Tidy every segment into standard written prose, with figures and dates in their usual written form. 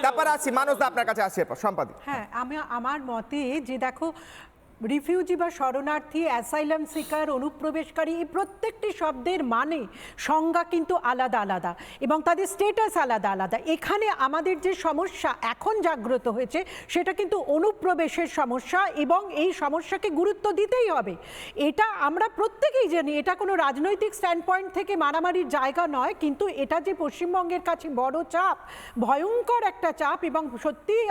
তারপর আসি মানুষ আপনার কাছে আসি সম্পাদিক। হ্যাঁ, আমার মতে যে দেখো রিফিউজি বা শরণার্থী, অ্যাসাইলাম সিকার, অনুপ্রবেশকারী এই প্রত্যেকটি শব্দের মানে সংজ্ঞা কিন্তু আলাদা আলাদা এবং তাদের স্টেটাস আলাদা আলাদা। এখানে আমাদের যে সমস্যা এখন জাগ্রত হয়েছে সেটা কিন্তু অনুপ্রবেশের সমস্যা এবং এই সমস্যাকে গুরুত্ব দিতেই হবে। এটা আমরা প্রত্যেকেই জানি, এটা কোনো রাজনৈতিক স্ট্যান্ড পয়েন্ট থেকে মারামারির জায়গা নয়, কিন্তু এটা যে পশ্চিমবঙ্গের কাছে বড় চাপ, ভয়ঙ্কর একটা চাপ এবং সত্যিই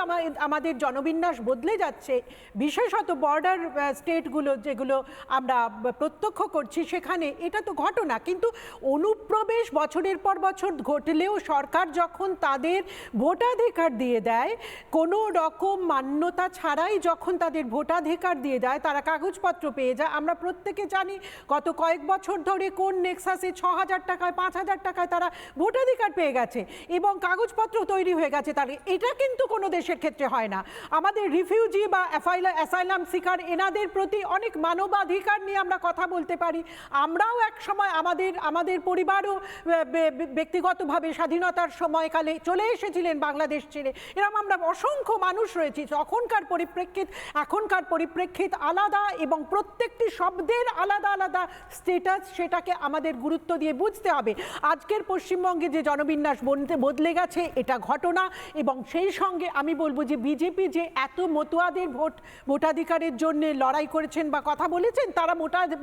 আমাদের জনবিন্যাস বদলে যাচ্ছে, বিশেষত বর্ডার স্টেটগুলো যেগুলো আমরা প্রত্যক্ষ করছি সেখানে এটা তো ঘটনা। কিন্তু অনুপ্রবেশ বছরের পর বছর ঘটলেও সরকার যখন তাদের ভোটাধিকার দিয়ে দেয়, কোনো রকম মান্যতা ছাড়াই যখন তাদের ভোটাধিকার দিয়ে দেয়, তারা কাগজপত্র পেয়ে যায়। আমরা প্রত্যেকে জানি গত কয়েক বছর ধরে কোন নেক্সাসে 6,000 টাকায় 5,000 টাকায় তারা ভোটাধিকার পেয়ে গেছে এবং কাগজপত্র তৈরি হয়ে গেছে। তার এটা কিন্তু কোনো দেশের ক্ষেত্রে হয় না। আমাদের রিফিউজি বা অ্যাসাইলাম সিকার এনাদের প্রতি অনেক মানবাধিকার নিয়ে আমরা কথা বলতে পারি। আমরাও এক সময় আমাদের পরিবারও ব্যক্তিগতভাবে স্বাধীনতার সময়কালে চলে এসেছিলেন বাংলাদেশ ছেড়ে, এরকম আমরা অসংখ্য মানুষ রয়েছি। এখনকার পরিপ্রেক্ষিত আলাদা এবং প্রত্যেকটি শব্দের আলাদা আলাদা স্টেটাস, সেটাকে আমাদের গুরুত্ব দিয়ে বুঝতে হবে। আজকের পশ্চিমবঙ্গে যে জনবিন্যাস বদলে গেছে এটা ঘটনা এবং সেই সঙ্গে আমি বলবো যে বিজেপি যে এত মতুয়াদের ভোটাধিকারের জন্য লড়াই করেছেন বা কথা বলেছেন, তারা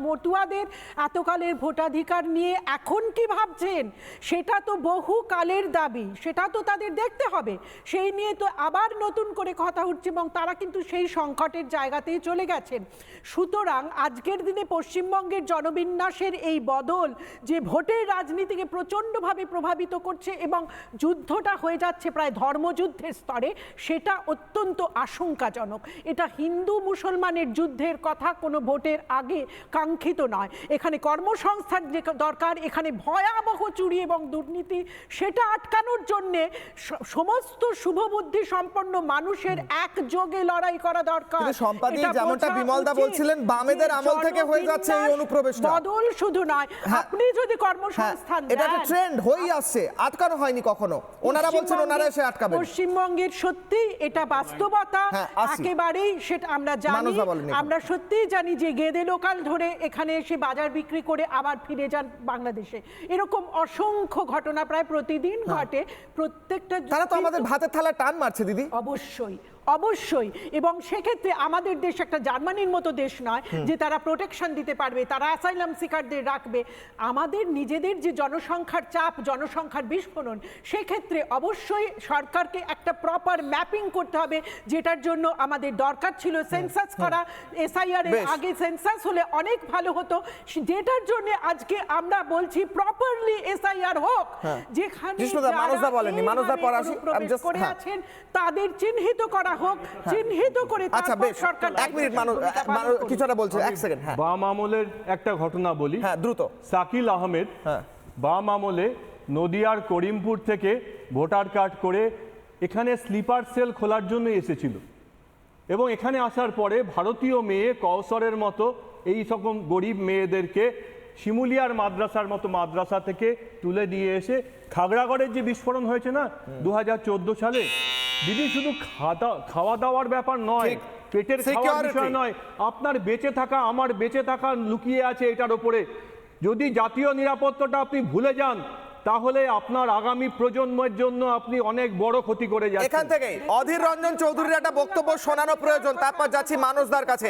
মতুয়াদের এতকালের ভোটাধিকার নিয়ে এখন কি ভাবছেন সেটা তো বহু কালের দাবি, সেটা তো তাদের দেখতে হবে। সেই নিয়ে তো আবার নতুন করে কথা উঠছে এবং তারা কিন্তু সেই সংকটের জায়গাতেই চলে গেছেন। সুতরাং আজকের দিনে পশ্চিমবঙ্গের জনবিন্যাসের এই বদল যে ভোটের রাজনীতিকে প্রচণ্ডভাবে প্রভাবিত করছে এবং যুদ্ধটা হয়ে যাচ্ছে প্রায় ধর্মযুদ্ধের স্তরে, সেটা অত্যন্ত আশঙ্কাজনক। এটা হিন্দু মুসলমানের যুদ্ধের কথা কোনো ভোটের আগে কাঙ্ক্ষিত নয়। এখানে কর্মসংস্থান যে দরকার, এখানে ভয়াবহ চুরি এবং দুর্নীতি সেটা আটকানোর জন্যে সমস্ত শুভবুদ্ধি সম্পন্ন মানুষের একযোগে লড়াই করা দরকার। সম্পাদিক যেমনটা বিমলদা বলছিলেন, বামেদের আমল থেকে হয়ে যাচ্ছে এই অনুপ্রবেশটা। বদল শুধু নয়, আপনি যদি কর্মসংস্থান এটা একটা ট্রেন্ড হয়ে আসছে, আটকানো হয়নি কখনো। ওনারা বলছেন ওনারা এসে আটকাবেন। পশ্চিমবঙ্গের সত্যি এটা বাস্তবতা একেবারেই, সেটা আমরা জানি। আমরা সত্যিই জানি যে গেদে লোকাল ধরে এখানে এসে বাজার বিক্রি করে আবার ফিরে যান বাংলাদেশে, এরকম অসংখ্য ঘটনা প্রায় প্রতিদিন ঘটে। প্রত্যেকটা তারা তো আমাদের ভাতের থালা টান মারছে দিদি। অবশ্যই এবং সেক্ষেত্রে আমাদের দেশ একটা জার্মানির মতো দেশ নয় যে তারা প্রোটেকশন দিতে পারবে, তারা অ্যাসাইলাম সিকারদের রাখবে। আমাদের নিজেদের যে জনসংখ্যার চাপ, জনসংখ্যার বিস্ফোরণ, সেক্ষেত্রে অবশ্যই সরকারকে একটা প্রপার ম্যাপিং করতে হবে, যেটার জন্য আমাদের দরকার ছিল সেন্সাস করা। এসআইআর এর আগে সেন্সাস হলে অনেক ভালো হতো, যেটার জন্য আজকে আমরা বলছি প্রপারলি এসআইআর হোক, যেখানে করে আছেন তাদের চিহ্নিত করা হোক, চিহ্নিত করে তারপর সরকার। এক মিনিট, কিছুটা বলছে, এক সেকেন্ড। বাম আমলের একটা ঘটনা বলি, দ্রুত। শাকিল আহমেদ বাম আমলে নদিয়ার করিমপুর থেকে ভোটার কার্ড করে এখানে স্লিপার সেল খোলার জন্য এসেছিল এবং এখানে আসার পরে ভারতীয় মেয়ে কৌশলের মতো এই সকম গরিব মেয়েদেরকে শিমুলিয়ার মাদ্রাসার মতো মাদ্রাসা থেকে তুলে নিয়ে এসে খাগড়াগড়ের যে বিস্ফোরণ হয়েছে না 2014 সালে, দিদি শুধু খাওয়া দাওয়ার ব্যাপার নয়, পেটের খাওয়ার বিষয় নয়, আপনার বেঁচে থাকা, আমার বেঁচে থাকা লুকিয়ে আছে এটার উপরে। যদি জাতীয় নিরাপত্তাটা আপনি ভুলে যান তাহলে আপনার আগামী প্রজন্মের জন্য আপনি অনেক বড় ক্ষতি করে যাচ্ছেন। এখান থেকে অধীর রঞ্জন চৌধুরীর একটা বক্তব্য শোনানো প্রয়োজন, তারপর যাচ্ছি মানুষদার কাছে।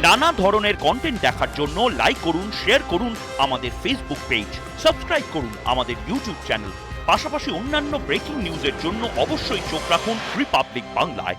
নানা ধরনের কন্টেন্ট দেখার জন্য লাইক করুন, শেয়ার করুন আমাদের ফেসবুক পেজ, সাবস্ক্রাইব করুন আমাদের ইউটিউব চ্যানেল। পাশাপাশি অন্যান্য ব্রেকিং নিউজের জন্য অবশ্যই চোখ রাখুন রিপাবলিক বাংলায়।